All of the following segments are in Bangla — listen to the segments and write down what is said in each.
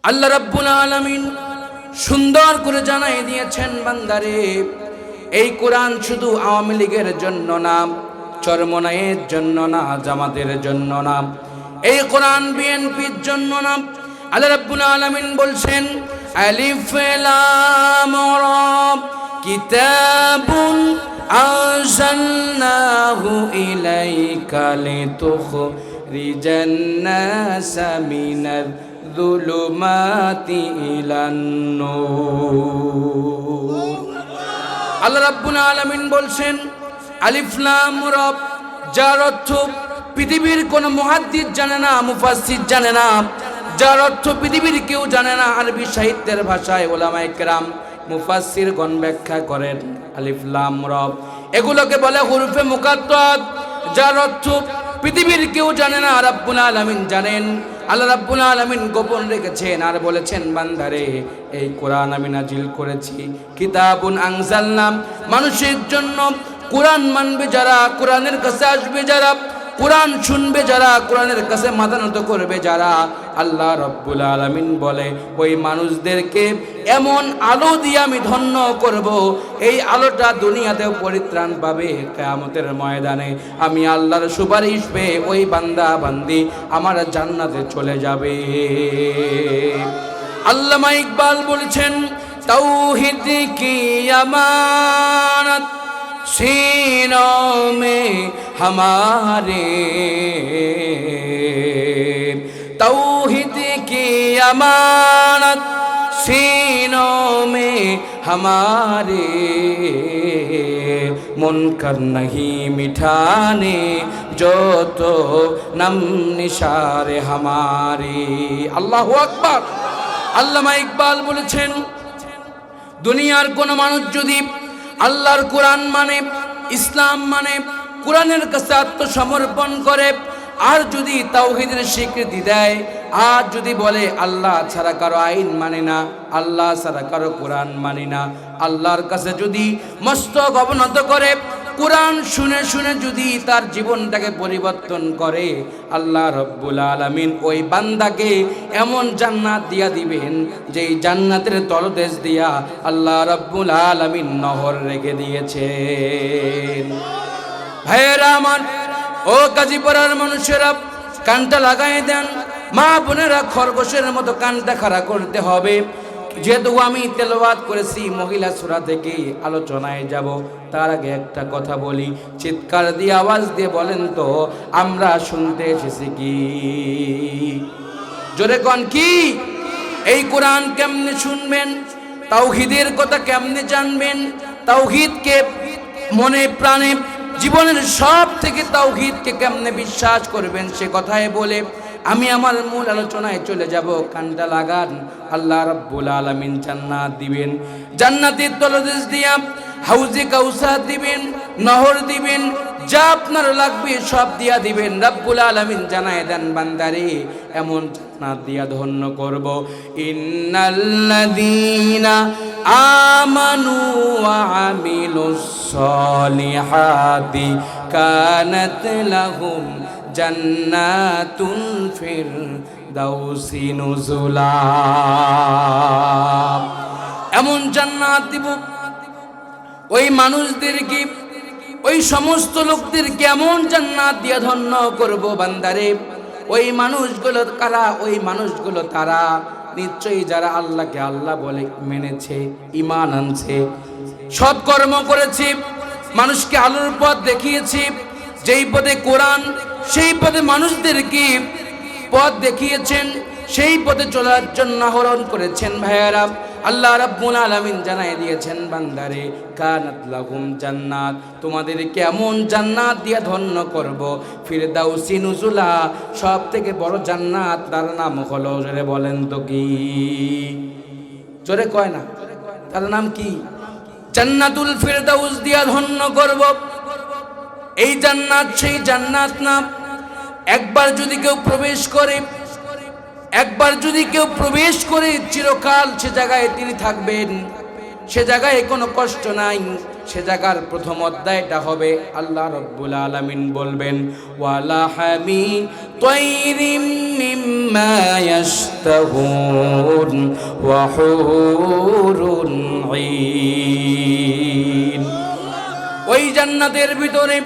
আল্লাহ রাব্বুল আলামিন সুন্দর করে জানাই দিয়েছেন, বান্দারে এই কোরআন শুধু আওয়ামী লীগের জন্য না, চরমনায়ের জন্য না, জামাতের জন্য না, এই কোরআন বিএনপির জন্য না। আল্লাহ রাব্বুল আলামিন বলছেন, আলিফ লাম রা কিতাবুন আনজালনাহু ইলাইকা লিতুখরিজান নাসা মিনাল যুলুমাতি ইলান নূর। আল্লাহ রাব্বুল আলামিন বলছেন আলিফ লাম রা, যার অর্থ পৃথিবীর কোন মুহাদ্দিস জানে না, মুফাসসির জানে না, যার অর্থ পৃথিবীর কেউ জানে না। আরবি সাহিত্যের ভাষায় উলামায়ে কেরাম মুফাসসিরগণ ব্যাখ্যা করেন আলিফ লাম রা এগুলোকে বলে হুরুফে মুকাত্তাত, যার অর্থ পৃথিবীর কেউ জানে না, রাব্বুল আলামিন জানেন। আল্লাহ রাব্বুল আলামিন গোপন রেখেছেন আর বলেছেন, বান্দারে এই কোরআন আমি নাজিল করেছি কিতাবুন আনজালনা, মানুষের জন্য। কোরআন মানবে যারা, কোরআনের কাছে আসবে যারা, কোরআন শুনবে যারা, কোরআনের কাছে মাথা নত করবে যারা, আল্লাহ রাব্বুল আলামিন বলে ওই মানুষদেরকে এমন আলো দিয়ে আমি ধন্য করব, এই আলোটা দুনিয়াতেও পরিত্রাণ পাবে, কিয়ামতের ময়দানে আমি আল্লাহর সুপারিশ পেয়ে ওই বান্দা বান্দি আমার জান্নাতে চলে যাবে। আল্লামা ইকবাল বলেছেন, তাওহীদ কি আমানত सीनों में हमारे, तौहीद की अमानत सीनों में हमारे, मुनकर नहीं मिठाने जो तो नम निशारे हमारे। আল্লাহু আকবার। আল্লামা ইকবাল বলেছেন, দুনিয়ার কোন মানুষ যদি আল্লাহর কোরআন মানে, ইসলাম মানে, কোরআনের কাছে আত্মসমর্পণ করে, আর যদি তাওহীদের স্বীকৃতি দেয়, আর যদি বলে আল্লাহ ছাড়া কারো আইন মানে না, আল্লাহ ছাড়া কারো কোরআন মানি না, আল্লাহর কাছে যদি মস্তক অবনত করে, কোরআন শুনে শুনে যদি তার জীবনটাকে পরিবর্তন করে, আল্লাহ রাব্বুল আলামিন ওই বান্দাকে এমন জান্নাত দিয়া দিবেন, যেই জান্নাতের তলদেশ দিয়া আল্লাহ রাব্বুল আলামিন নহর রেখে দিয়েছেন। ভাইয়েরা আমার, ও গাজীপুরের মানুষেরা কানটা লাগাই দেন, মা বোনেরা খরগোশের মতো কানটা খাড়া করতে হবে। যেহেতু আমি তেলাওয়াত করেছি মহিলা সূরা থেকে, আলোচনায় যাব তার আগে একটা কথা বলি, চিৎকার দিয়ে আওয়াজ দিয়ে বলেন তো আমরা শুনতে এসেছি কি? জোরে কোন কি? এই কোরআন কেমনে শুনবেন? তাওহীদের কথা কেমনে জানবেন? তাওহীদকে মনে প্রাণে, জীবনের সব থেকে তাওহীদকে কেমনে বিশ্বাস করবেন, সে কথাই বলে আমি আমার মূল আলোচনায় চলে যাব। কানটা লাগান। আল্লাহ রাব্বুল আলামিন জান্নাত দিবেন, জান্নাতের তলদেশ দিয়া হাউজে কাউসার দিবেন, নহর দিবেন, যা আপনার লাগবে সব দিয়া দিবেন। রাব্বুল আলামিন জানায় দেন, বান্দারে এমন জান্নাত দিয়া ধন্য করব, ইন্নাল্লাযীনা আমানু ওয়া আমিলুস সলিহাতি কানাত লাহুম জান্নাতুল ফিরদাউসি নুজুলা। এমন জান্নাত দিব ওই মানুষদেরকে, ওই সমস্ত লোকদেরকে এমন জান্নাত দিয়া ধন্য করব, বান্দারে ওই মানুষগুলো কারা? ওই মানুষগুলো তারা নিশ্চয়ই যারা আল্লাহকে আল্লাহ বলে মেনেছে, ঈমান আনছে, সৎকর্ম করেছে, মানুষকে আলোর পথ দেখিয়েছে, যেই পথে কোরআন সেই পথে মানুষদেরকে পথ দেখিয়েছেন, সেই পথে চলার জন্য আহরণ করেছেন। ভাইয়েরা, আল্লাহ রাব্বুল আলামিন জানাই দিয়েছেন, বান্দারে কানাত লাহুম জান্নাত, তোমাদের কেমন জান্নাত দিয়া ধন্য করব, ফিরদাউসি নুজুলা, সব থেকে বড় জান্নাত তার নাম হলো, জোরে বলেন তো কি? জোরে কয় না, তার নাম কি? জান্নাতুল ফিরদাউস দিয়া ধন্য করব। এই জান্নাত সেই জান্নাত না, একবার যদি কেউ প্রবেশ করে, একবার যদি কেউ প্রবেশ করে চিরকাল সে জায়গায় তিনি থাকবেন, সে জায়গায় কোনো কষ্ট নাই, সে জায়গার প্রথম অধ্যায়টা হবে আল্লাহ রাব্বুল আলামিন বলবেন ওয়ালা হামি তাইরিম মিম্মা ইয়াশতাহুন ওয়া হুরুন ঈন। ওই জান্নাতের ভিতরে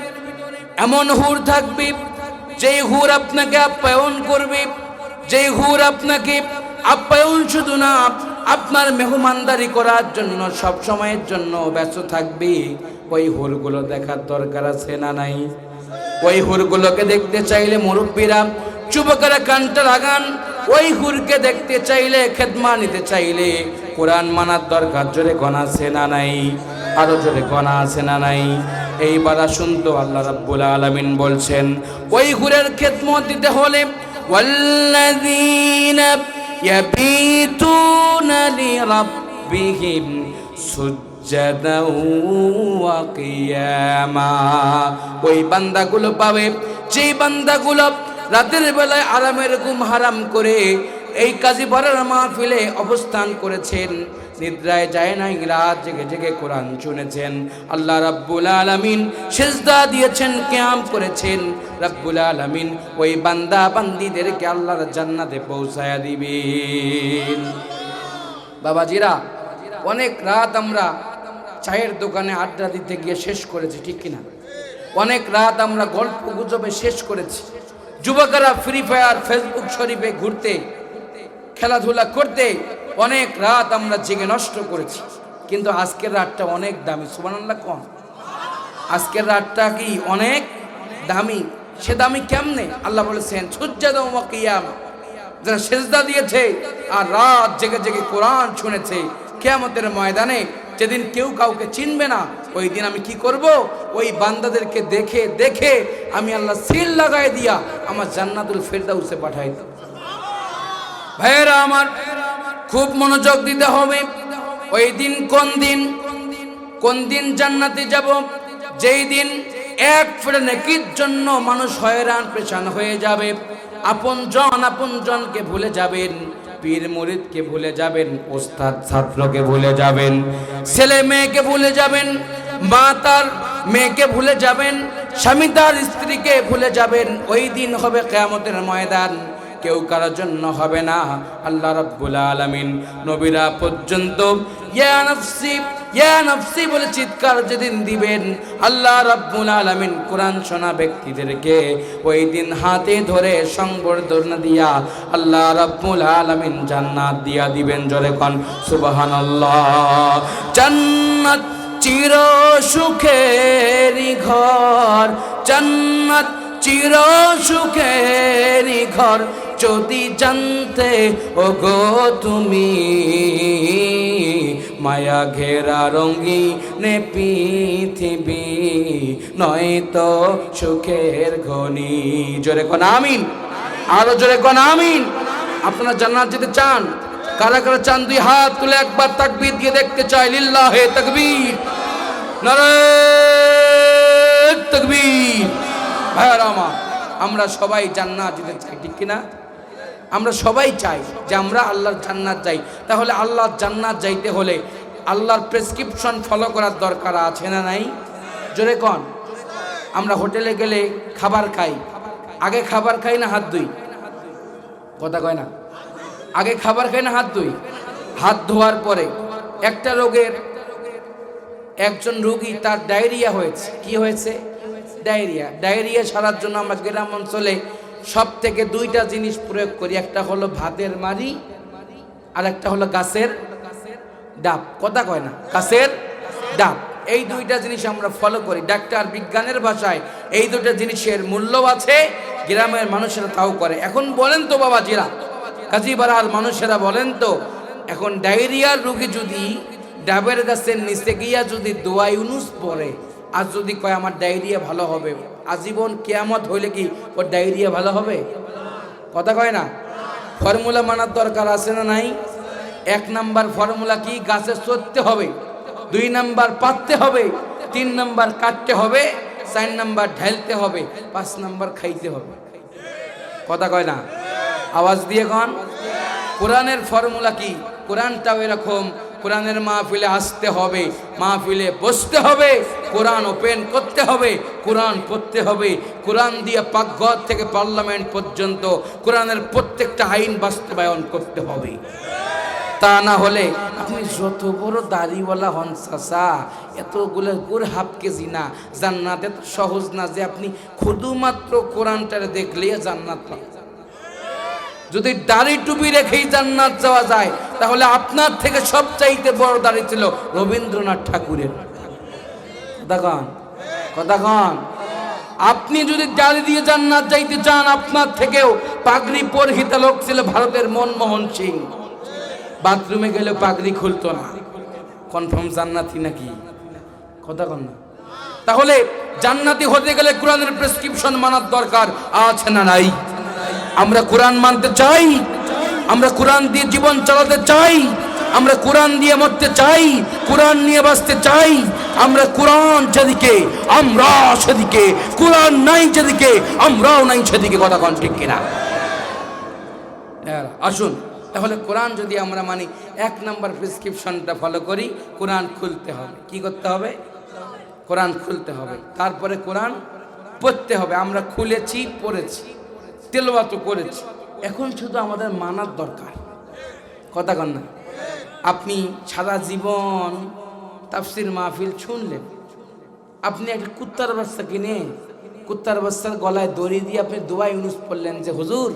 এমন হুর থাকবে যেই হুর আপনাকে আপ্যায়ন করবে, যেই হুর আপনাকে আপ্যায়ন শুধু না আপনার মেহমানদারি করার জন্য সব সময়ের জন্য ব্যস্ত থাকবে। ওই হুরগুলো দেখার দরকার আছে না নাই? ওই হুরগুলোকে দেখতে চাইলে মুরব্বীরা যুবকেরা কানটা লাগান। ওই হুরকে দেখতে চাইলে, খেদমা নিতে চাইলে কোরআন মানার দরকার। জোরে গণা আছে না নাই? আরো জোরে গণা আছে না নাই? এইবার শুনতো আল্লাহ রাব্বুল আলামিন বলছেন ওই হুরের খেদমত দিতে হলে ওয়াল্লাযীনা ইয়াবিতুনা লিরাব্বিহিম সুজ্জাদাও ওয়া কিয়ামা। ওই বান্দাগুলো পাবে যেই বান্দাগুলো রাতের বেলায় আরামের ঘুম হারাম করে এই কাজী ভরার মাহফিলে অবস্থান করেছেন, নিদ্রায় যায় নাই, রাত জেগে জেগে কোরআন শুনেছেন, আল্লাহ রাব্বুল আলামিন সিজদা দিয়েছেন, কিয়াম করেছেন। রাব্বুল আলামিন ওই বান্দা বান্দীদেরকে আল্লাহর জান্নাতে পৌঁছায়া দিবেন। বাবাজিরা, অনেক রাত আমরা চায়ের দোকানে আড্ডা দিতে গিয়ে শেষ করেছি, ঠিক কিনা? অনেক রাত আমরা গল্প গুজবে শেষ করেছি। যুবকেরা ফ্রি ফায়ার, ফেসবুক শরীফে ঘুরতে, খেলাধুলা করতে অনেক রাত আমরা জেগে নষ্ট করেছি। কিন্তু আজকের রাতটা অনেক দামি। সুবহানাল্লাহ কোন? আজকের রাতটা কি অনেক দামি। সে দামি কেমনে? আল্লাহ বলেছেন সুজ্জাদা ওয়া কিয়ামা। যারা সিজদা দিয়েছে আর রাত জেগে জেগে কোরআন শুনেছে, কিয়ামতের ময়দানে যেদিন কেউ কাউকে চিনবে না, ওই দিন আমি কি করব? ওই বান্দাদেরকে দেখে দেখে আমি আল্লাহ সিল লাগাই দিয়া আমার জান্নাতুল ফেরদাউসে পাঠাই দেব। ভাইয়েরা আমার, খুব মনোযোগ দিতে হবে। ওই দিন কোন দিন জান্নাতে যাব? যেই দিন এক ফোঁটা নেকির জন্য মানুষ হয়রান পেরেশান হয়ে যাবে। আপনজনকে ভুলে যাবেন, পীর মুরিদকে ভুলে যাবেন, ওস্তাদ ছাত্রকে ভুলে যাবেন, ছেলে মেয়েকে ভুলে যাবেন, মা তার মেয়েকে ভুলে যাবেন, স্বামী তার স্ত্রীকে ভুলে যাবেন। ওই দিন হবে কিয়ামতের ময়দান, কেউ কারোর জন্য হবে না। আল্লাহ রাব্বুল আলামিন নবীরা পর্যন্ত ইয়া নাফসি ইয়া নাফসি বলে চিৎকার যেদিন দিবেন, আল্লাহ রাব্বুল আলামিন কোরআন শোনা ব্যক্তিদেরকে ওই দিন হাতে ধরে সংবর্ধনা দিয়া আল্লাহ রাব্বুল আলামিন জান্নাত দিয়া দিবেন। জোরে কোন সুবহানাল্লাহ। জান্নাত চির সুখেরই ঘর, জান্নাত চির সুখেরই ঘর, যদি জানতে ওগো তুমি মায়া ঘেরা রঙিনে পৃথিবী নয়তো সুখের ঘনি। জোরে কোন আমিন, আরো জোরে কোন আমিন। আপনারা জান্নাত যেতে চান? কারা কারা চান? দুই হাত তুলে একবার তাকবীর দিয়ে দেখতে চাই। লিল্লাহে তাকবীর, নারে তাকবীর। ভাইরা আমার, আমরা সবাই জান্নাত যেতে চাই, ঠিক কিনা? আমরা সবাই চাই যে আমরা আল্লাহর জান্নাত যাই। তাহলে আল্লাহর জান্নাত যাইতে হলে আল্লাহর প্রেসক্রিপশন ফলো করার দরকার আছে না নাই? জোরে কোন? আমরা হোটেলে গেলে খাবার খাই, আগে খাবার খাই না হাত ধুই? কথা কয় না? আগে খাবার খাই না হাত ধুই? হাত ধোয়ার পরে একটা রোগের, একজন রোগী তার ডায়রিয়া হয়েছে। কি হয়েছে? ডায়রিয়া। ডায়রিয়া সারার জন্য আমরা গ্রাম অঞ্চলে সব থেকে দুইটা জিনিস প্রয়োগ করি। একটা হলো ভাতের মাড়ি, আর একটা হলো গাছের ডাব। কথা কয় না? গাছের ডাব। এই দুইটা জিনিস আমরা ফলো করি। ডাক্তার বিজ্ঞানের ভাষায় এই দুইটা জিনিসের মূল্য আছে, গ্রামের মানুষেরা তাও করে। এখন বলেন তো বাবাজিরা, কাজীপাড়ার মানুষেরা বলেন তো, এখন ডায়রিয়ার রোগী যদি ডাবের গাছের নিচে গিয়া যদি দোয়া ইউনুস পড়ে আর যদি কয় আমার ডায়রিয়া ভালো হবে, আজীবন কিয়ামত হইলে কি ওর ডায়রিয়া ভালো হবে? কথা কয় না? ফর্মুলা মানার দরকার আছে না নাই? 1 নাম্বার ফর্মুলা কি? গাছে চড়তে হবে, 2 নাম্বার পাততে হবে, 3 নাম্বার কাটতে হবে, 4 নাম্বার ঢালতে হবে, 5 নাম্বার খাইতে হবে। কথা কয় না? আওয়াজ দিয়ে কোন? কোরআনের ফর্মুলা কি? কোরআনটাও এরকম, কোরআনের মাহফিলে আসতে হবে, মাহফিলে বসতে হবে, কোরআন ওপেন করতে হবে, কোরআন পড়তে হবে, কোরআন দিয়ে পাকঘর থেকে পার্লামেন্ট পর্যন্ত কোরআনের প্রত্যেকটা আইন বাস্তবায়ন করতে হবে। তা না হলে আপনি যত বড় দাড়িওয়ালা হন চাচা, এতগুলো গুড় হাফ কেজি না, জান্নাত এত সহজ না যে আপনি শুধুমাত্র কোরআনটারে দেখলে জান্নাত পাবেন। যদি দাড়ি টুপি রেখেই জান্নাত যাওয়া যায়, তাহলে আপনার থেকে সবচাইতে বড় দাড়ি ছিল রবীন্দ্রনাথ ঠাকুরের। কথা কন। আপনি যদি দাড়ি দিয়ে জান্নাত যাইতে চান, আপনার থেকেও পাগড়ি পরিহিত লোক ছিল ভারতের মনমোহন সিং। বাথরুমে গেলে পাগড়ি খুলতো না, কনফার্ম জান্নাতি নাকি? কথা কন না। তাহলে জান্নাতি হতে গেলে কোরআনের প্রেসক্রিপশন মানার দরকার আছে না নাই? আমরা কোরআন মানতে চাই, আমরা কোরআন দিয়ে জীবন চালাতে চাই, আমরা কোরআন দিয়ে মরতে চাই, কোরআন নিয়ে বাঁচতে চাই। আমরা কোরআন যেদিকে আমরা সেদিকে, কোরআন নাই যেদিকে আমরাও নাই সেদিকে। কথা কন ঠিক কিনা? আসুন তাহলে কোরআন যদি আমরা মানি, 1 নম্বর প্রেসক্রিপশনটা ফলো করি, কোরআন খুলতে হবে। কি করতে হবে? কোরআন খুলতে হবে, তারপরে কোরআন পড়তে হবে। আমরা খুলেছি, পড়েছি, তেলাওয়াত করেছি, এখন শুধু আমাদের মানার দরকার। কথা কন না। আপনি সারা জীবন তাফসির মাহফিল শুনলেন, আপনি একটা কুত্তার বাচ্চা কিনে কুত্তার বাচ্চার গলায় দড়ি দিয়ে আপনি দোয়া ইউনুস পড়লেন যে হুজুর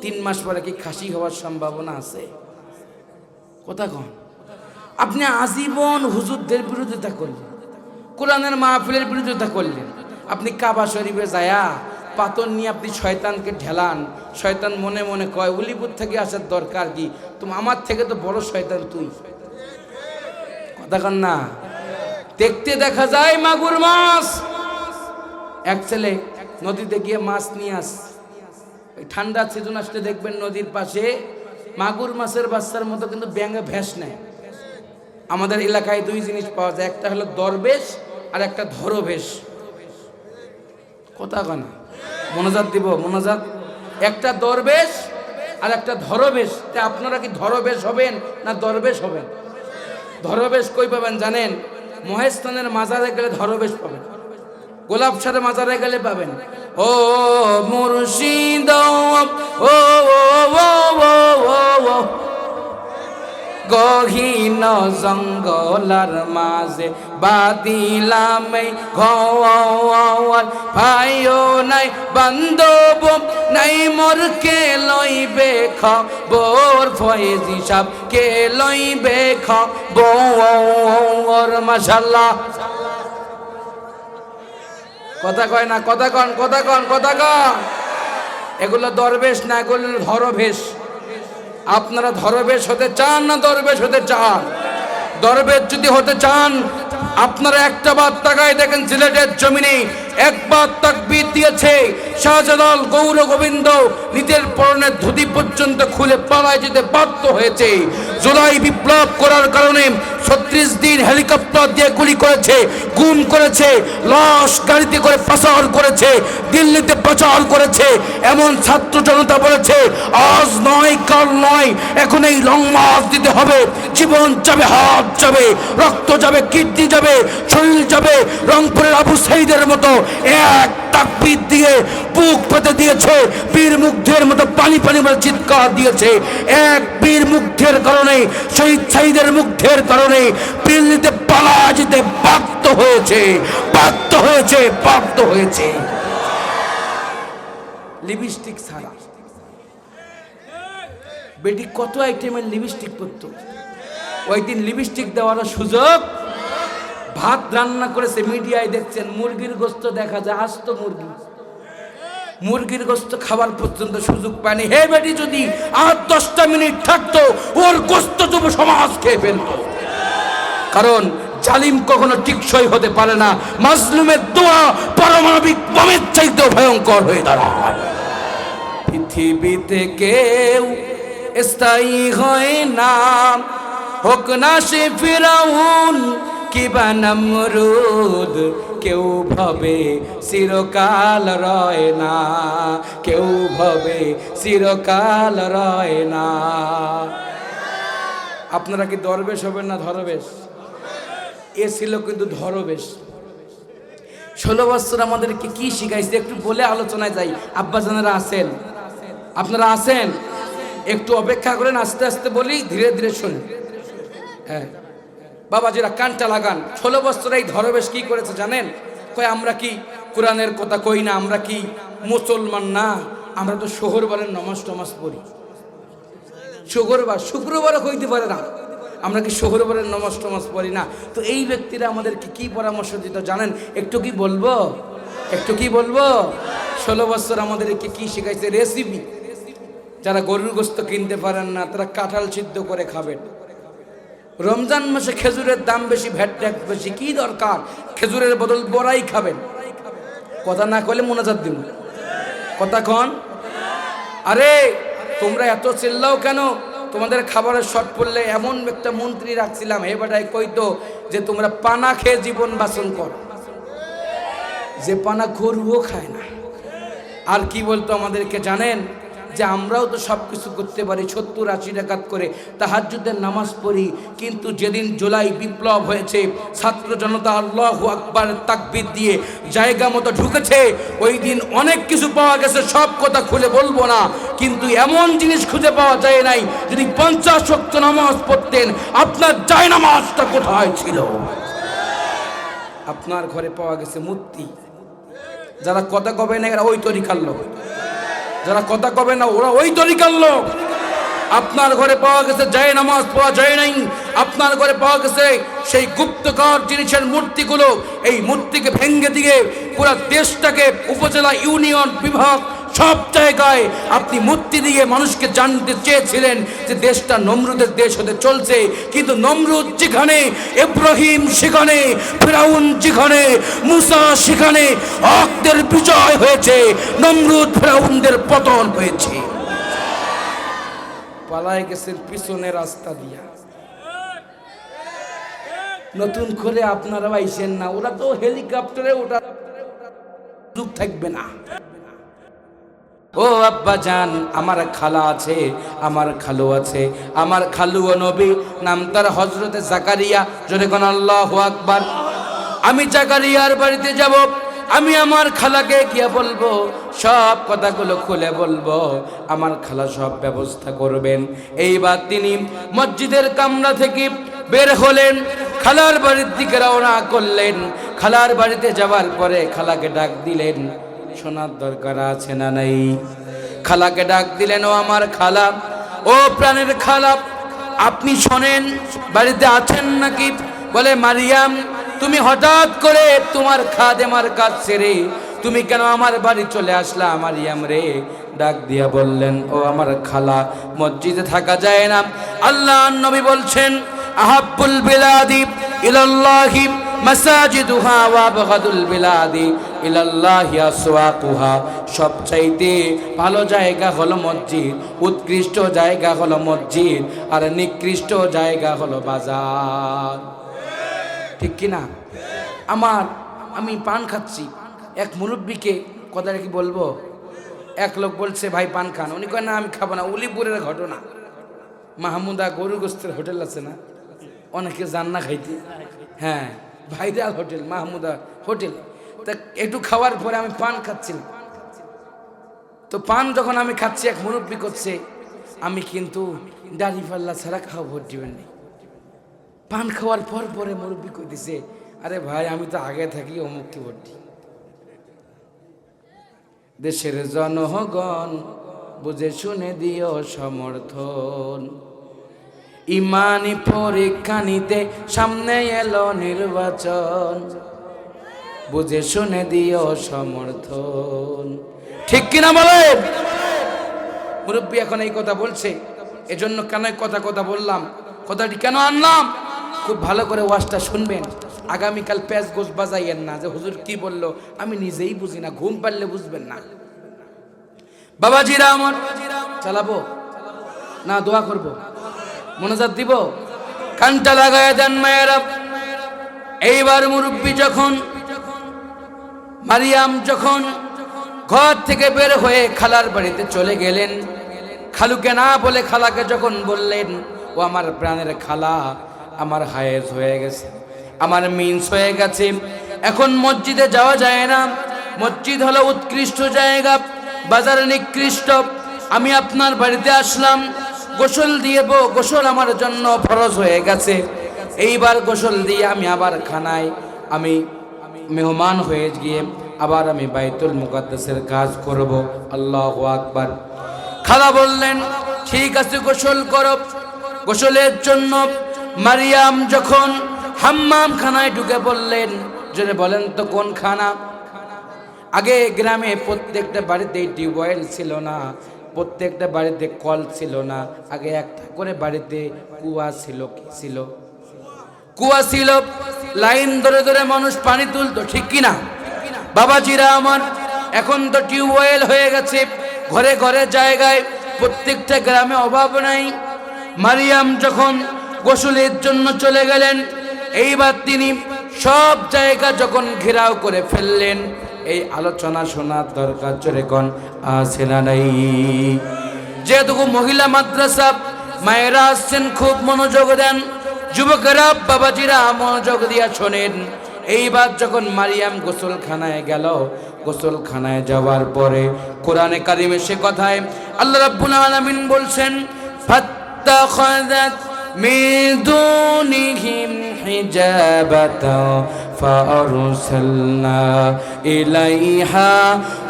3 মাস পরে কি খাসি হওয়ার সম্ভাবনা আছে? কথা কন। আপনি আজীবন হুজুরদের বিরোধিতা করলেন, কোরআনের মাহফিলের বিরোধিতা করলেন। আপনি কাবা শরীফে যায়া পাথর নিয়ে আপনি শয়তানকে ঢেলান, শয়তান মনে মনে কয় উলিপুর থেকে আসার দরকার কি, তুমি আমার থেকে তো বড় শয়তান তুই। কথা কন না। দেখতে দেখা যায় মাগুর মাছ, এক ছেলে নদীতে গিয়ে মাছ নিয়ে আস। ঠান্ডা সিজন আসলে দেখবেন নদীর পাশে মাগুর মাছের বাচ্চার মতো কিন্তু ব্যাঙে ভেস নেয়। আমাদের এলাকায় 2 জিনিস পাওয়া যায়, একটা হলো দরবেশ আর একটা ধরবেশ। কথা কনা, মনোজাত দিব, মনোজাত। একটা দরবেশ আর একটা ধরবেশ। তা আপনারা কি ধরবেশ হবেন না দরবেশ হবেন? ধরবেশ কই পাবেন জানেন? মহেশস্থানের মাজারে গেলে ধরবেশ পাবেন, গোলাপসারে মাজারে গেলে পাবেন। ও মুর্শিদ ও গহীন জঙ্গলার মাঝে বাদিলাম ঘর, ভাইও নাই বান্ধব নাই মোর, কে লইবে খবর ফয়েজি সাহেব, কে লইবে খবর। মাশাআল্লাহ। কথা কয় না, কথা কন, কথা কন, কথা কন। এগুলো দরবেশ না, এগুলো ধরবেশ। আপনারা ধরবেশ হতে চান না দরবেশ হতে চান? দরবেশ যদি হতে চান, আপনারা একটা বার তাকায় দেখেন সিলেটের জমিনে একবার তাকবীর দিয়েছে, শাহজালাল গৌর গোবিন্দ নিজের পরনের ধুতি পর্যন্ত খুলে পালায় যেতে বাধ্য হয়েছে। জুলাই বিপ্লব করার কারণে 36 দিন হেলিকপ্টার দিয়ে গুলি করেছে, গুম করেছে, লাশ গাড়িতে করে পাচার করেছে, দিল্লিতে পাচার করেছে। এমন ছাত্র জনতা বলেছে আজ নয় কাল নয়, এখন এই লং মার্চ দিতে হবে। জীবন যাবে, হাত যাবে, রক্ত যাবে, কিডনি যাবে, শরীর যাবে। রংপুরের আবু সাইদের মতো এক তাকবীর দিয়ে বুক পেতে দিয়েছে, বীর মুগ্ধের মতো পানি পানি বলে চিৎকার দিয়েছে। এক বীর মুগ্ধের কারণে, শহীদ সাইদের মুগ্ধের কারণে দিল্লিতে পালা যেতে বাধ্য হয়েছে, বাধ্য হয়েছে, বাধ্য হয়েছে। লিপস্টিক ছাড়া বেটি কত আইটেমের লিপস্টিক পরত, ওই দিন লিপস্টিক দেওয়ার সুযোগ। ভাত রান্না করেছে, মিডিয়ায় দেখছেন মুরগির গোস্ত দেখা যায়, আস্ত মুরগি, মুরগির গোস্ত খাবার পর্যন্ত সুযোগ পায়নি। হে বেটি যদি আর 10টা মিনিট থাকতো, ওর গোস্ত যুব সমাজ খেয়ে ফেলতো। কারণ জালিম কখনো টিকসই হতে পারে না, মাজলুমের দোয়া পারমাণবিক বোমের চাইতেও ভয়ঙ্কর হয়ে দাঁড়ায়। পৃথিবীতে কেউ স্থায়ী হয় না, হোক না সে ফিরাউন কিবা নমরুদ, কেউ ভাবে চিরকাল রয় না, কেউ ভাবে চিরকাল রয় না। আপনারা কি দরবেশ হবেন না ধরবেশ? এ ছিল কিন্তু ধরবেশ। 16 বছর আমাদেরকে কি শিখাইছে একটু বলে আলোচনায় যাই। আব্বাজানেরা আছেন, আপনারা আছেন, একটু অপেক্ষা করেন, আস্তে আস্তে বলি, ধীরে ধীরে শুনুন। হ্যাঁ বাবাজিরা কানটা লাগান। 16 বছর এই ধরবেশ কি করেছে জানেন? কয় আমরা কি কোরআনের কথা কই না, আমরা কি মুসলমান না, আমরা তো শহরবারের নমাজ টমাজ পড়ি। শুক্রবারও কইতে পারে না, আমরা কি শহরবারের নমাজ টমাজ পড়ি না। তো এই ব্যক্তিরা আমাদেরকে কি পরামর্শ দিত জানেন? একটু কি বলবো, একটু কি বলবো? 16 বছর আমাদেরকে কি শিখাইছে? রেসিপি। যারা গরুর গোস্ত কিনতে পারেন না তারা কাঁঠাল সিদ্ধ করে খাবেন। রমজান মাসে খেজুরের দাম বেশি, ভ্যাট ট্যাক্স বেশি, কি দরকার? খেজুরের বদল বড়াই খাবেন। কথা না কইলে মোনাজাত দিন, কথা কন। আরে তোমরা এত চিল্লাও কেন? তোমাদের খাবারের শর্ট পড়লে এমন একটা মন্ত্রী রাখছিলাম, হে বেটাই কইতো যে তোমরা পানা খেয়ে জীবন বাঁচন কর, যে পানা গরুও খায় না। আর কি বলতো আমাদেরকে জানেন? যে আমরাও তো সব কিছু করতে পারি, 70-80 রাকাত করে তাহাজ্জুদের নামাজ পড়ি, কিন্তু যেদিন জুলাই বিপ্লব হয়েছে, ছাত্র জনতা আল্লাহু আকবার তাকবীর দিয়ে জায়গা মতো ঢুকেছে, ওই দিন অনেক কিছু পাওয়া গেছে, সব কথা খুলে বলবো না, কিন্তু এমন জিনিস খুঁজে পাওয়া যায় নাই। যদি 50 ওয়াক্ত নামাজ পড়তেন, আপনার জায়নামাজটা কোথায় ছিল? আপনার ঘরে পাওয়া গেছে মূর্তি। যারা কথা কবে না এরা ওই তরিকার লোক, যারা কথা কবে না ওরা ওই তরিকার লোক। আপনার ঘরে পাওয়া গেছে যায় নামাজ পাওয়া যায় নাই, আপনার ঘরে পাওয়া গেছে সেই গুপ্তকার জিনিসের মূর্তিগুলো। এই মূর্তিকে ভেঙ্গে দিয়ে পুরো দেশটাকে, উপজেলা, ইউনিয়ন, বিভাগ, সব জায়গায় আপনি মূর্তি দিয়ে মানুষকে জানতে চেয়েছিলেন যে দেশটা নমরুদের দেশ হতে চলছে। কিন্তু নমরুদ যেখানে, ইব্রাহিম সেখানে, ফিরাউন যেখানে, মুসা সেখানে, হকদের বিজয় হয়েছে, নমরুদ ফিরাউনদের পতন হয়েছে। পালায় গেছেন পিছনের রাস্তা দিয়া। নতুন করে আপনারা আইসেন না, ওরা তো হেলিকপ্টারে ওটা সুযোগ থাকবে না। ও আব্বা জান, আমার খালা আছে, আমার খালু আছে, আমার খালু ও নবী, নাম তার হযরতে জাকারিয়া। জোরে কোন আল্লাহু আকবার। আমি জাকারিয়ার বাড়িতে যাব, আমি আমার খালাকে গিয়ে বলবো, সব কথাগুলো খুলে বলবো, আমার খালা সব ব্যবস্থা করবেন। এইবার তিনি মসজিদের কামরা থেকে বের হলেন, খালার বাড়ির দিকে রওনা করলেন। খালার বাড়িতে যাওয়ার পরে খালাকে ডাক দিলেন, শোনার দরকার আছে না নাই? খালাকে ডাক দিলেন, ও আমার খালা, ও প্রাণের খালা, আপনি শোনেন, বাড়িতে আছেন নাকি? বলে, মারিয়াম, তুমি হঠাৎ করে তোমার খাদেমার কাজ ছেড়ে তুমি কেন আমার বাড়ি চলে আসলা? মারিয়াম রে ডাক দিয়া বললেন, ও আমার খালা, মসজিদে থাকা যায় না। আল্লাহর নবী বলছেন, আহাব্বুল বিলাদি ইলাল্লাহি মাসাজিদুহা ওয়া আবগাদুল বিলাদি ইলাল্লাহি আসওয়াকুহা। সবচাইতে ভালো জায়গা হলো মসজিদ, উৎকৃষ্ট জায়গা হলো মসজিদ, আর নিকৃষ্ট জায়গা হলো বাজার। ঠিক কি না? আমি পান খাচ্ছি, এক মুরব্বীকে কথাটা কি বলবো, এক লোক বলছে, ভাই পান খান। উনি কয়, না আমি খাবো না। উলিপুরের ঘটনা, মাহমুদা গরু গোস্তের হোটেল আছে না, অনেকে যান না খাইতে, হ্যাঁ, ভাইরাল হোটেল মাহমুদা হোটেল। তা একটু খাওয়ার পরে আমি পান খাচ্ছিলাম। তো পান যখন আমি খাচ্ছি, এক মুরব্বী করছে, আমি কিন্তু দাড়ি পাল্লা ছাড়া খাওয়া ভোট দিবেন না। পান খাওয়ার পর পরে মুরব্বী কইতেছে, আরে ভাই আমি তো আগে থাকি অমুককে ভোট দিই। দেশের জনগণ বুঝে শুনে দিও সমর্থন, ইমানি পরীক্ষা নিতে সামনে এলো নির্বাচন, বুঝে শুনে দিও সমর্থন। ঠিক কিনা বলেন? মুরব্বী এখন এই কথা বলছে, এজন্য কেন কথা বললাম, কথাটি কেন আনলাম, খুব ভালো করে ওয়াজটা শুনবেন। আগামীকাল প্যাঁচ গোস বাজাইয়েন না যে হুজুর কি বললো আমি নিজেই বুঝি না, ঘুম পারলে বুঝবেন না। বাবাজিরা আমার, চালাবো না দোয়া করব, মোনাজাত দিব, কানটা লাগায় দেন মায়েরা। এইবার মুরব্বী যখন, মারিয়াম যখন ঘর থেকে বের হয়ে খালার বাড়িতে চলে গেলেন, খালুকে না বলে খালাকে যখন বললেন, ও ও আমার প্রাণের খালা, আমার হায়েজ হয়ে গেছে, আমার মিন্স হয়ে গেছে, এখন মসজিদে যাওয়া যায় না। মসজিদ হলো উৎকৃষ্ট জায়গা, বাজার নিকৃষ্ট। আমি আপনার বাড়িতে আসলাম, গোসল দিয়েব, গোসল আমার জন্য ফরজ হয়ে গেছে। এইবার গোসল দিয়ে আমি আবার খানায় আমি মেহমান হয়ে গিয়ে আবার আমি বাইতুল মুকাদ্দাসের কাজ করব। আল্লাহু আকবার। খালা বললেন ঠিক আছে গোসল করো। গোসলের জন্য মারিয়াম যখন হাম্মাম খানায় ঢুকে বললেন, জেনে বলেন তো কোন খানা? আগে গ্রামে প্রত্যেকটা বাড়িতে টিউবওয়েল ছিল না, প্রত্যেকটা বাড়িতে কল ছিল না, আগে একটা করে বাড়িতে কুয়া ছিল। কি ছিল? কুয়া ছিল। লাইন ধরে ধরে মানুষ পানি তুলতো, ঠিক কিনা বাবাজিরা আমার? এখন তো টিউবওয়েল হয়ে গেছে, ঘরে ঘরে জায়গায়, প্রত্যেকটা গ্রামে অভাব নাই। মারিয়াম যখন গোসলের জন্য চলে গেলেন, এইবার তিনি সব জায়গা যখন ঘেরাও করে ফেললেন, এই আলোচনা শোনার দরকার জোরে কোন আছে না নাই? যেহেতু মহিলা মাদ্রাসা, মায়েরা আসছেন, খুব মনোযোগ দেন, যুবকেরা বাবাজিরা মনোযোগ দিয়া শোনেন। এইবার যখন মারিয়াম গোসলখানায় গেল, গোসলখানায় যাওয়ার পরে কোরআনে কারিমে সে কথায় আল্লাহ রাব্বুল আলামিন বলছেন, ফাত্তাখাযাত মিন দুনিহিম হিজাবাতাও ফাআরসালনা ইলাইহা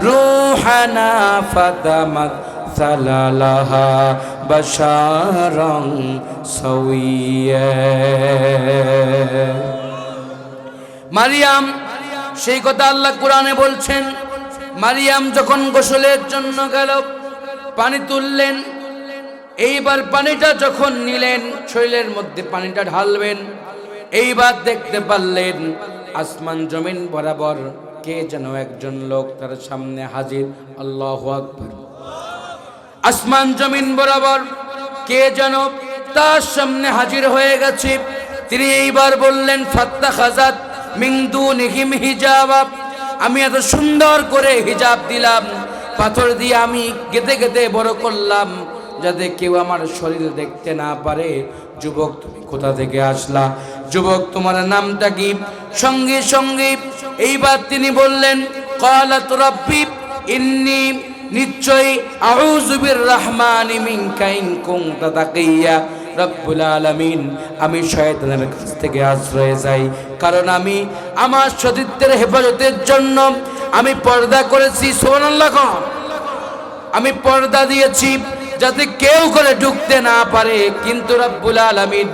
রূহানা ফাতামাসসালা লাহা বাশারান সাওয়্যা। মারিয়াম, সেই কথা আল্লাহ কোরআনে বলছেন, মারিয়াম যখন গোসলের জন্য গেল, পানি তুললেন, এইবার পানিটা যখন নিলেন, শরীরের মধ্যে পানিটা ঢালবেন, এইবার দেখতে পারলেন আসমান জমিন বরাবর কে যেন একজন লোক তার সামনে হাজির। আল্লাহু আকবার। আসমান জমিন বরাবর কে যেন তার সামনে হাজির হয়ে গেছে। তিনি এইবার বললেন, ফাত্তাখাযাত মিন দুনিহিম হিজাবা, আমি এত সুন্দর করে হিজাব দিলাম, পাথর দিয়ে আমি গেঁথে গেঁথে বড় করলাম, যাতে কেউ আমার শরীর দেখতে না পারে। যুবক, তুমি কোথা থেকে আসলা? যুবক, তোমার নামটা কি? সঙ্গে সঙ্গে এইবার তিনি বললেন, ক্বালাত রাব্বি ইন্নী, নিশ্চয়ই আউযু বিররহমানি মিনকা ইন কুনতা তাকিয়া। রব্বুল আলামিন, আমি শয়তানের কাছ থেকে আশ্রয় চাই, কারণ আমি আমার সতীত্বের হেফাজতের জন্য আমি পর্দা করেছি। সুবহানাল্লাহ। আমি পর্দা দিয়েছি যাতে কেউ করে ঢুকতে না পারে। কিন্তু রব্বুল আলামিন,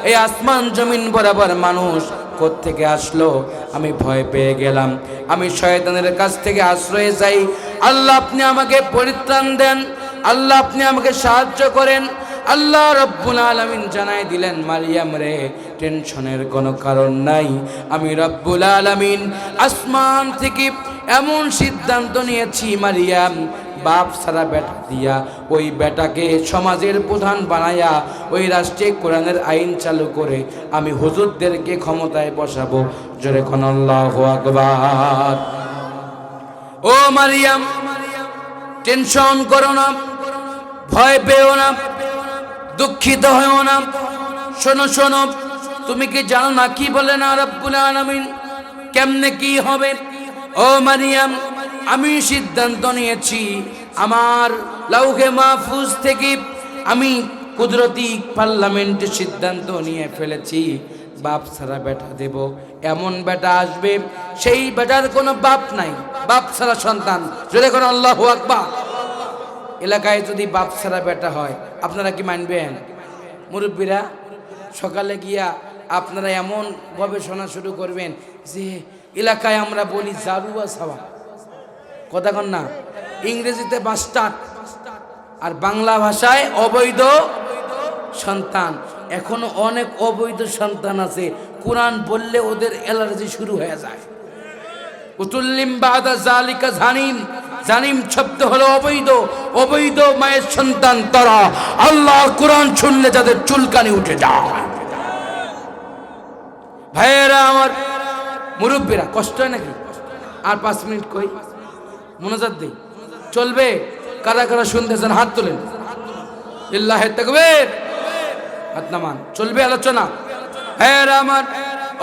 এই আসমান জমিন বরাবর মানুষ কোত্থেকে আসলো? আমি ভয় পেয়ে গেলাম, আমি শয়তানের কাছ থেকে আশ্রয় চাই। আল্লাহ, আপনি আমাকে পরিত্রাণ দেন, আল্লাহ আপনি আমাকে সাহায্য করেন। আল্লাহ রব্বুল আলামিন জানাই দিলেন, মারিয়াম রে, টেনশনের কোনো কারণ নাই। আমি রব্বুল আলামিন আসমান থেকে এমন সিদ্ধান্ত নিয়েছি, মারিয়াম, বাপ সারা বেটা দিয়া ওই বেটাকে সমাজের প্রধান বানায়া ওই রাষ্ট্রে কোরআনের আইন চালু করে আমি হুজুরদেরকে ক্ষমতায় বসাবো। জোরে কোন আল্লাহু আকবার। ও মারিয়াম, টেনশন করো না, ভয় পেও না, দুঃখিত হও না। শোনো শোনো, তুমি কি জানো না কি বলে না রব্বুল আলামিন? কেমনে কি হবে? ও মারিয়াম, আমি সিদ্ধান্ত নিয়েছি, আমার লাউহে মাহফুজ থেকে আমি কুদরতি পার্লামেন্টে সিদ্ধান্ত নিয়ে ফেলেছি, বাপ ছাড়া বেটা দেব। এমন বেটা আসবে, সেই বেটার কোনো বাপ নাই, বাপ ছাড়া সন্তান। যদি কোনো আল্লাহু আকবার। এলাকায় যদি বাপ ছাড়া বেটা হয়, আপনারা কি মানবেন? মুরব্বীরা সকালে গিয়া আপনারা এমন গবেষণা শুরু করবেন যে এলাকায় আমরা বলি জারুয়া সাওয়া, কথা কন না, ইংরেজিতে বাস্টার্ড, আর বাংলা ভাষায় অবৈধ সন্তান। এখনো অনেক অবৈধ সন্তান আছে, কোরআন বললে ওদের অ্যালার্জি শুরু হয়ে যায়। উতুল্লিম বাদা জালিকা জানিম, জানিম শব্দ হলো অবৈধ। অবৈধ মায়ের সন্তান তারা, আল্লাহ কোরআন শুনলে যাদের চুলকানি উঠে যায়। ভাইয়েরা আমার, মুরব্বীরা, কষ্ট হয় নাকি? আর 5 মিনিট কই মোনাজাত দেই, চলবে? কারা কারা শুনতেছেন হাত তোলেন। লিল্লাহি তাকবীর। হাত নামান, চলবে আলোচনা। হ্যাঁ আমার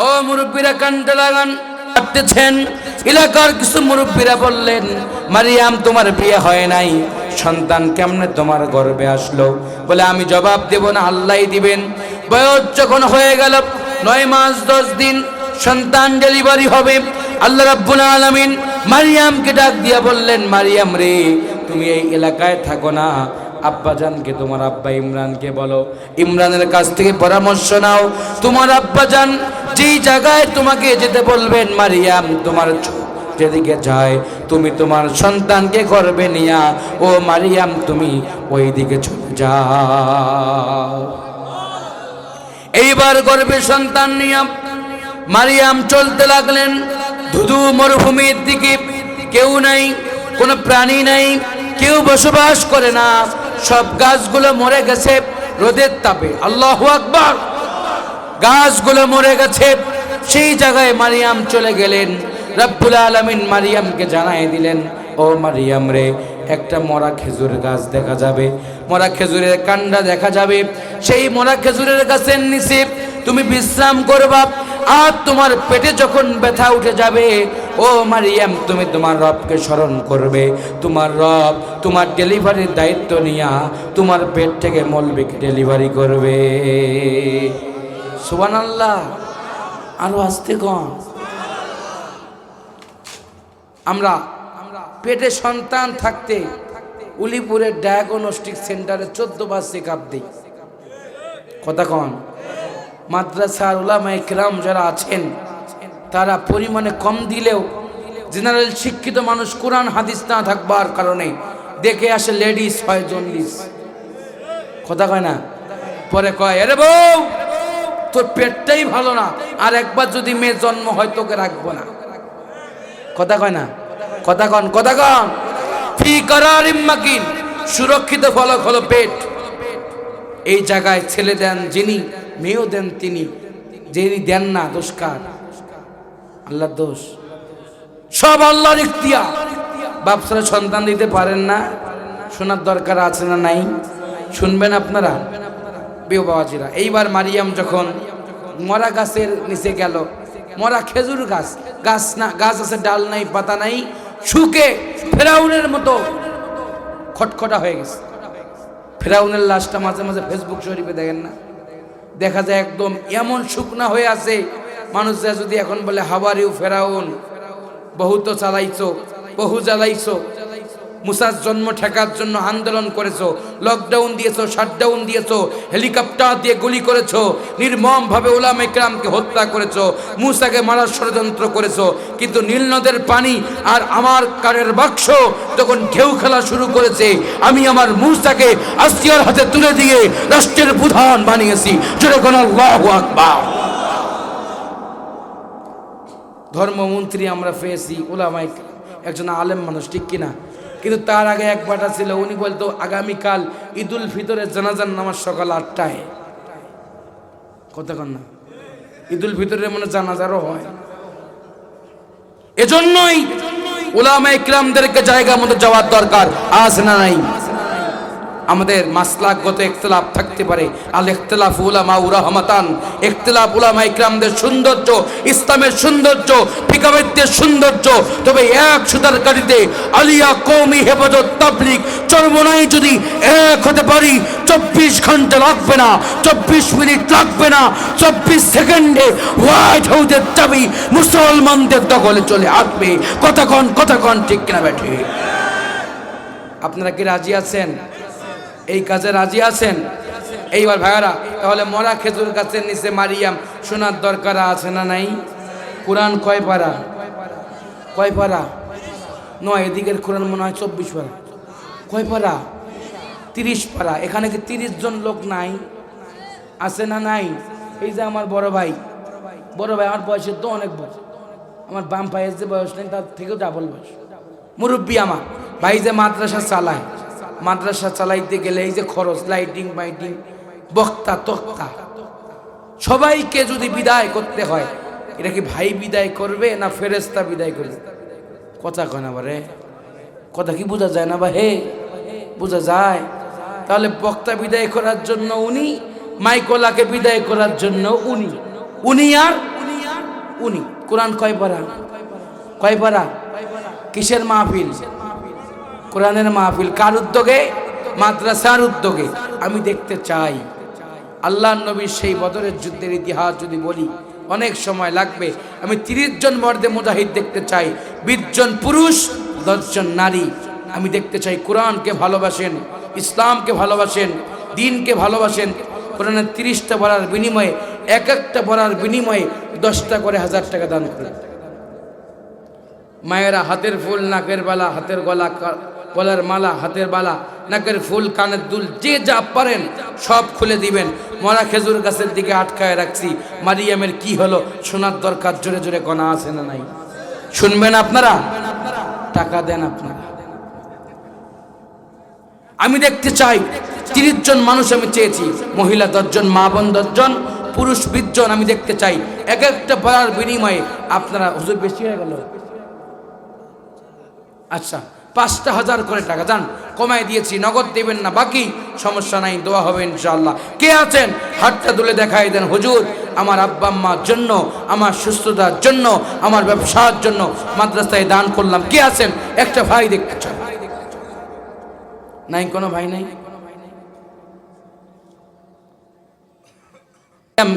ও মুরব্বীরা কানতে লাগান। আসতেছেন এলাকার কিছু মুরব্বীরা বললেন, মারিয়াম তোমার বিয়ে হয় নাই, সন্তান কেমনে তোমার গর্ভে আসলো? বলে আমি জবাব দেব না, আল্লাহই দিবেন। বয়স যখন হয়ে গেল 9 মাস 10 দিন, সন্তান ডেলিভারি হবে। আল্লাহ রাব্বুল আলামিন মারিয়ামকে ডাক দিয়া বললেন, মারিয়াম রে, তুমি এই এলাকায় থাকো না, আব্বাজানকে, তোমার আব্বা ইমরানকে বলো, ইমরানের কাছ থেকে পরামর্শ নাও। তোমার আব্বাজান যেই জায়গায় তোমাকে যেতে বলবেন, মারিয়াম তোমার যেদিকে যায়, তুমি তোমার সন্তানকে গর্ভে নিয়া, ও মারিয়াম তুমি ওই দিকে চলে যাও। এইবার গর্ভে সন্তান নিয়া মারিয়াম চলতে লাগলেন ধুধু মরুভূমির দিকে। কেউ নাই, কোনো প্রাণী নাই, কেউ বসবাস করে না, সব গাছগুলো মরে গেছে রোদের তাপে। আল্লাহু আকবার। গাছগুলো মরে গেছে, সেই জায়গায় মারিয়াম চলে গেলেন। রব্বুল আলামিন মারিয়ামকে জানাই দিলেন, ও মারিয়াম রে, একটা মরা খেজুর গাছ দেখা যাবে, মরা খেজুরের কান্ডা দেখা যাবে। সেই মরা খেজুরের গাছের নিচে তুমি বিশ্রাম করবা। আর তোমার পেটে যখন ব্যথা উঠে যাবে, ও মারিয়াম তুমি তোমার রবকে স্মরণ করবে। তোমার রব তোমার ডেলিভারির দায়িত্ব নিয়া তোমার পেট থেকে মলবিকে ডেলিভারি করবে। সুবহানাল্লাহ। আরো আসতে কম। আমরা পেটে সন্তান থাকতে উলিপুরের ডায়াগনস্টিক সেন্টারে 14 বার চেক আপ দিই। কথা কন। মাদ্রাসার উলামায়ে কিরাম যারা আছেন, তারা পরিমাণে কম দিলেও জেনারেল শিক্ষিত মানুষ কোরআন হাদিস না থাকবার কারণে দেখে আসে লেডিস হয় জন্ডিস। কথা কয় না? পরে কয়, আরে বউ তোর পেটটাই ভালো না, আর একবার যদি মেয়ে জন্ম হয় তোকে রাখবো না। কথা কয় না? কথা কন, কথা কন। ফি করারিম মাকিন, সুরক্ষিত ফলক হলো পেট। এই জায়গায় ছেলে দেন যিনি, মেয়েও দেন তিনি। যিনি দেন না, দোষ কার? আল্লাহর দোষ। সব আল্লাহর ইখতিয়ার। বাপ ছাড়া সন্তান দিতে পারেন না, শোনার দরকার আছে না নাই? শুনবেন আপনারা বিও বাবাজিরা। এইবার মারিয়াম যখন মরা গাছের নিচে গেল, মরা খেজুর গাছ, গাছ না, গাছ আছে, ডাল নাই, পাতা নাই, শুকে ফেরাউনের মতো খটখটা হয়ে গেছে। ফেরাউনের লাশটা মাঝে মাঝে ফেসবুক শরীফে দেখেন না, দেখা যায় একদম এমন শুকনা হয়ে আছে। মানুষ যা যদি এখন বলে, হাওয়ার ইউ ফেরাউন, বহু তো চালাইছো, বহু জ্বালাইছো, মুসার জন্ম ঠেকার জন্য আন্দোলন করেছো, লকডাউন দিয়েছো, শাটডাউন দিয়েছো, হেলিকপ্টার দিয়ে গুলি করেছো, নির্মমভাবে উলামায়ে কেরামকে হত্যা করেছো, মুসাকে মারার ষড়যন্ত্র করেছো। কিন্তু নীল নদের পানি আর আমার কানের বাক্স যখন ঢেউ খেলা শুরু করেছে, আমি আমার মুসাকে আসিয়ার হাতে তুলে দিয়ে রাষ্ট্রের প্রধান বানিয়েছি। জোরে কোন আল্লাহু আকবার। ধর্মমন্ত্রী আমরা পেয়েছি, উলামায়ে একজন আলেম মানুষ, ঠিক কিনা? কিন্তু তার আগে এক বাটা ছিল, উনি বলতো আগামীকাল ঈদুল ফিতরের জানাজার নামাজ সকাল 8টায়। কথা কন না? ঈদুল ফিতরের মনে জানাজারও হয়। এজন্যই উলামায়ে কিরামদেরকে জায়গা মতো যাওয়ার দরকার আছে না নাই? আমাদের মাসলাকগত ইখতিলাফ থাকতে পারে, আল ইখতিলাফ উলামা রাহমাতান, ইখতিলাফ উলামায়ে কিরামদের সৌন্দর্য, ইসলামের সৌন্দর্য, ফিকাহের সৌন্দর্য। তবে এক সুতার কাঠিতে আলিয়া কওমি হেফাজত তাবলীগ চরমনাই যদি এক হতে পারি, 24 ঘন্টা লাগবে না, 24 মিনিট লাগবে না, 24 সেকেন্ডে হোয়াইট হাউসের চাবি মুসলমানদের দখলে চলে আসবে। কথা কন, ঠিক কিনা বেঠি? আপনারা কি রাজি আছেন? এই কাজে রাজি আছেন? এইবার ভাইয়ারা, তাহলে মরা খেজুর গাছের নিচে মারিয়াম শোনার দরকার আছে না নাই? কোরআন কয় পারা? কয় পারা? 9। এদিকের কোরআন মনে হয় 24 পারা। কয় পারা? 30 পারা। এখানে কি 30 জন লোক নাই? আছে না নাই? এই যে আমার বড় ভাই আমার বয়সের তো অনেক বয়স, আমার বাম পায়ের যে বয়স নেই তার থেকেও ডাবল বয়স। মুরব্বী আমার ভাই যে মাদ্রাসা চালায়, মাদ্রাসা চালাইতে গেলে এই যে খরচ, লাইটিং মাইটিং, বক্তা তক্তা, সবাইকে যদি বিদায় করতে হয়, এটা কি ভাই বিদায় করবে না ফেরেশতা বিদায় করবে? কথা কয় না বারে, কথা কি বোঝা যায় না বা হে? বোঝা যায়। তাহলে বক্তা বিদায় করার জন্য উনি মাইকোলাকে বিদায় করার জন্য উনি আর উনি। কোরআন কয় পারা? কিসের মাহফিল? কোরআনের মাহফিল। কার উদ্যোগে? মাদ্রাসার উদ্যোগে। আমি দেখতে চাই আল্লাহর নবীর সেই বদরের যুদ্ধের ইতিহাস যদি বলি অনেক সময় লাগবে। আমি 30 জন মর্দে মুজাহিদ দেখতে চাই, 20 জন পুরুষ, 10 জন নারী। আমি দেখতে চাই কোরআনকে ভালোবাসেন, ইসলামকে ভালোবাসেন, দিনকে ভালোবাসেন। কোরআনের 30টা পড়ার বিনিময়ে, এক একটা পড়ার বিনিময়ে 10টা করে 1000 টাকা দান করেন। মায়েরা হাতের ফুল, নাকের বালা, হাতের গলা, গলার মালা, হাতের বালা, নাকের ফুল, কানের দুল, যে যা পারেন সব খুলে দিবেন। মরা খেজুর গাছের দিকে আটকায় রাখছি, মারিয়ামের কি হলো শোনার দরকার। জোরে জোরে কণা আছে না নাই? শুনবেন আপনারা? টাকা দেন আপনারা। আমি দেখতে চাই 30 জন মানুষ আমি চেয়েছি, মহিলা 10 জন, মা বোন 10 জন, পুরুষ 20 জন। আমি দেখতে চাই এক একটা পড়ার বিনিময়ে আপনারা, হুজুর বেশি হয়ে গেল, আচ্ছা 5টা 1000 করে টাকা যান, কমাই দিয়েছি, নগদ দেবেন না, বাকি সমস্যা নাই, দোয়া হবে ইনশাআল্লাহ। কে আছেন হাতটা তুলে দেখাই দেন, হুজুর আমার আব্বা আম্মার জন্য, আমার সুস্থতার জন্য, আমার ব্যবসার জন্য মাদ্রাসায় দান করলাম। কে আছেন? একটা ভাই দেখতে চান? নাই? কোনো ভাই নাই?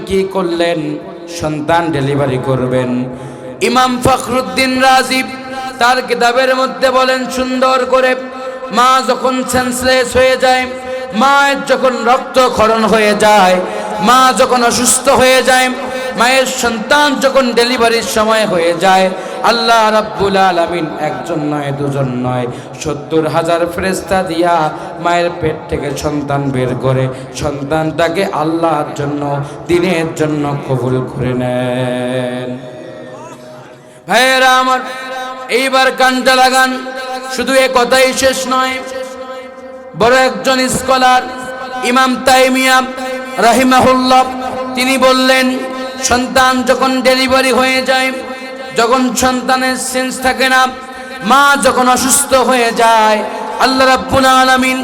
কি করলেন? সন্তান ডেলিভারি করবেন। ইমাম ফখরুদ্দিন রাজি তার কিতাবের মধ্যে বলেন সুন্দর করে, মা যখন সেন্সলেস হয়ে যায়, মায়ের যখন রক্তক্ষরণ হয়ে যায়, মা যখন অসুস্থ হয়ে যায়, মায়ের সন্তান যখন ডেলিভারির সময় হয়ে যায়, আল্লাহ রাব্বুল আলামিন একজন নয়, দুজন নয়, 70,000 ফেরেশতা দিয়া মায়ের পেট থেকে সন্তান বের করে সন্তানটাকে আল্লাহর জন্য, দিনের জন্য কবুল করে নেন। ভাইয়েরা আমার, এইবার কানটা লাগান। শুধু এ কথাই শেষ নয়, বড় একজন স্কলার ইমাম তাইমিয়া রাহিমাহুল্লাহ তিনি বললেন, সন্তান যখন ডেলিভারি হয়ে যায়, যখন সন্তানের সেন্স থাকে না, মা যখন অসুস্থ হয়ে যায়, আল্লাহ রাব্বুল আলামিন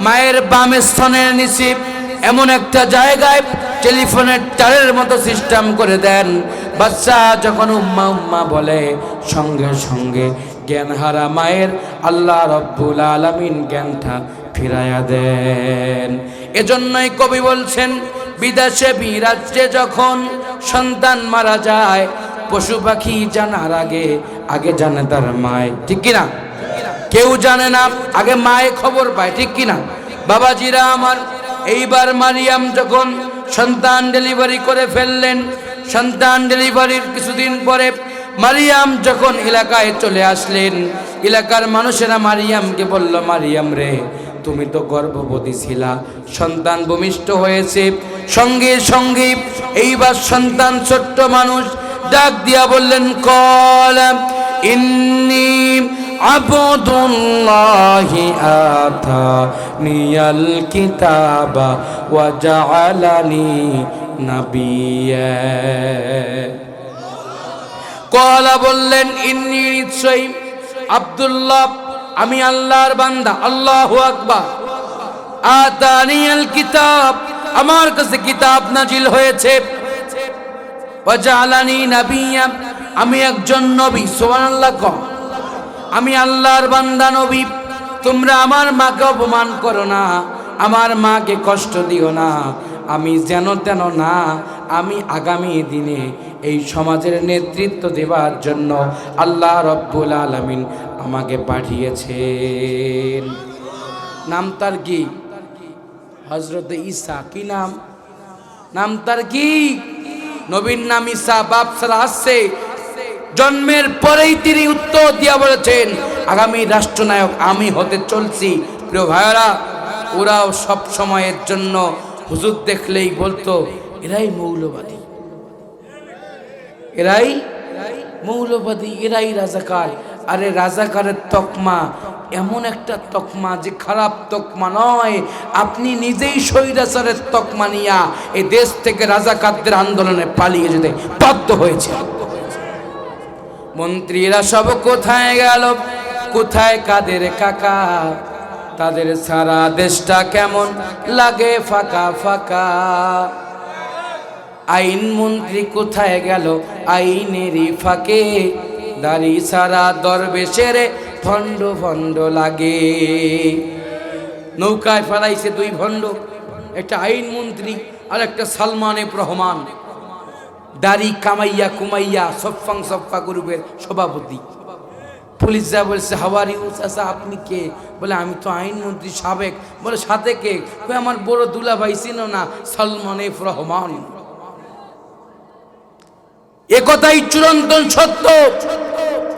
মায়ের বাম স্তনের নিচে এমন একটা জায়গায় টেলিফোনের তারের মতো সিস্টেম করে দেন, বাচ্চা যখন উম্মা উম্মা বলে সঙ্গে সঙ্গে জ্ঞানহারা মায়ের আল্লাহ রাব্বুল আলামিন জ্ঞানটা ফিরাইয়া দেন। এজন্যই কবি বলছেন, বিদেশে বিরাজ্যে যখন সন্তান মারা যায়, পশু পাখি জানার আগে আগে জানে তার মায়। ঠিক কিনা? কেউ জানে না, আগে মায়ে খবর পায়। ঠিক কিনা বাবাজিরা আমার? এইবার মারিয়াম যখন সন্তান ডেলিভারি করে ফেললেন, সন্তান ডেলিভারির কিছুদিন পরে মারিয়াম যখন এলাকায় চলে আসলেন, এলাকার মানুষেরা মারিয়ামকে বলল, মারিয়াম রে, তুমি তো গর্ভবতী ছিলা, সন্তান ভূমিষ্ঠ হয়েছে। সঙ্গে সঙ্গে এইবার সন্তান ছোট্ট মানুষ ডাক দিয়া বললেন, কল ইন্নী আবদুল্লাহি আতানিয়াল কিতাবা ওয়া জাআলানি নাবিয়্যা। কলা বললেন, ইন্নী নিশ্চয়ই আব্দুল্লাহ, আমি আল্লাহর বান্দা। আল্লাহু আকবার। আতানিয়াল কিতাব, আমার কাছে কিতাব নাজিল হয়েছে। ওয়া জাআলানি নাবিয়্যা, আমি একজন নবী। সুবহানাল্লাহ। আমি আল্লাহর বান্দা, নবী। তোমরা আমার মাকে অপমান করো না, আমার মাকে কষ্ট দিও না। আমি যেন তেন না, আমি আগামী দিনে এই সমাজের নেতৃত্ব দেওয়ার জন্য আল্লাহ রাব্বুল আলামিন আমাকে পাঠিয়েছেন। নাম তার কি? হযরত ঈসা। কি নাম? নাম তার কি? নবীর নাম ঈসা, বাপ ছাড়া আসছে। জন্মের পরেই তিনি উত্তর দিয়া বলেছেন, আগামী রাষ্ট্রনায়ক আমি হতে চলছি। প্রিয় ভাইরা, ওরাও সব সময়ের জন্য হুজুর দেখলেই বলতো, এরাই মৌলবাদী, এরাই মৌলবাদী, এরাই রাজাকার। আরে রাজাকারের তকমা এমন একটা তকমা যে খারাপ তকমা নয়। আপনি নিজেই স্বৈরাচারের তকমা নিয়া এই দেশ থেকে রাজাকারদের আন্দোলনে পালিয়ে যেতে বাধ্য হয়েছে। মন্ত্রীরা সব কোথায় গেল? কোথায় কাদের কাকা? তাদের সারা দেশটা কেমন লাগে ফাঁকা ফাঁকা। আইন মন্ত্রী কোথায় গেল আইনেরই ফাঁকে, দাড়ি সারা দরবেশের ভণ্ড ভণ্ড লাগে। নৌকায় ফেলাইছে দুই ভণ্ড, একটা আইন মন্ত্রী আর একটা সালমান এফ রহমান, দাড়ি কামাইয়া কুমাইয়া সফাং সফা গ্রুপের সভাপতি। পুলিশ যা বলছে হাওয়ার ইউ চাচা আপনি কে? বলে আমি তো আইনমন্ত্রী সাবেক। বলে সাথে কে? আমার বড় দুলা ভাই ছিল না, সালমান এফ রহমান। একথাই চূড়ান্ত সত্য।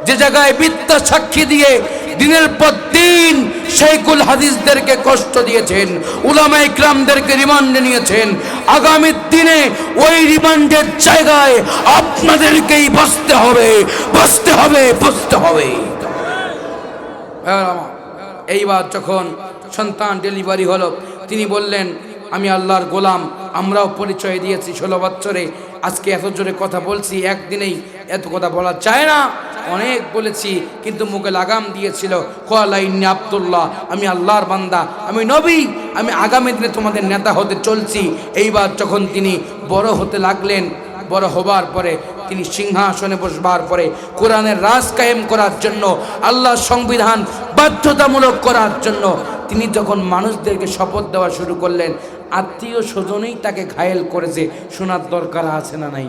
যে জায়গায় মিথ্যা সাক্ষী দিয়ে দিনের পর দিন শাইখুল হাদিসদেরকে কষ্ট দিয়েছেন, উলামা ইকরামদেরকে রিমান্ডে নিয়েছেন, আগামী দিনে ওই রিমান্ডের জায়গায় আপনাদেরকেই বসতে হবে, বসতে হবে, বসতে হবে। এইবার যখন সন্তান ডেলিভারি হলো, তিনি বললেন আমি আল্লাহর গোলাম। আমরাও পরিচয় দিয়েছি 16 বছরে। আজকে এত জোরে কথা বলছি, একদিনেই এত কথা বলা যায় না, অনেক বলেছি, কিন্তু মুখে লাগাম দিয়েছিল ক্বালা ইন্নী আব্দুল্লাহ, আমি আল্লাহর বান্দা, আমি নবী, আমি আগামী দিনে তোমাদের নেতা হতে চলছি। এইবার যখন তিনি বড় হতে লাগলেন, বড় হবার পরে তিনি সিংহাসনে বসবার পরে কোরআনের রাজ কায়েম করার জন্য, আল্লাহর সংবিধান বাধ্যতামূলক করার জন্য তিনি যখন মানুষদেরকে শপথ দেওয়া শুরু করলেন, আত্মীয় স্বজনেই তাকে ঘায়েল করেছে। শোনার দরকার আছে না নাই?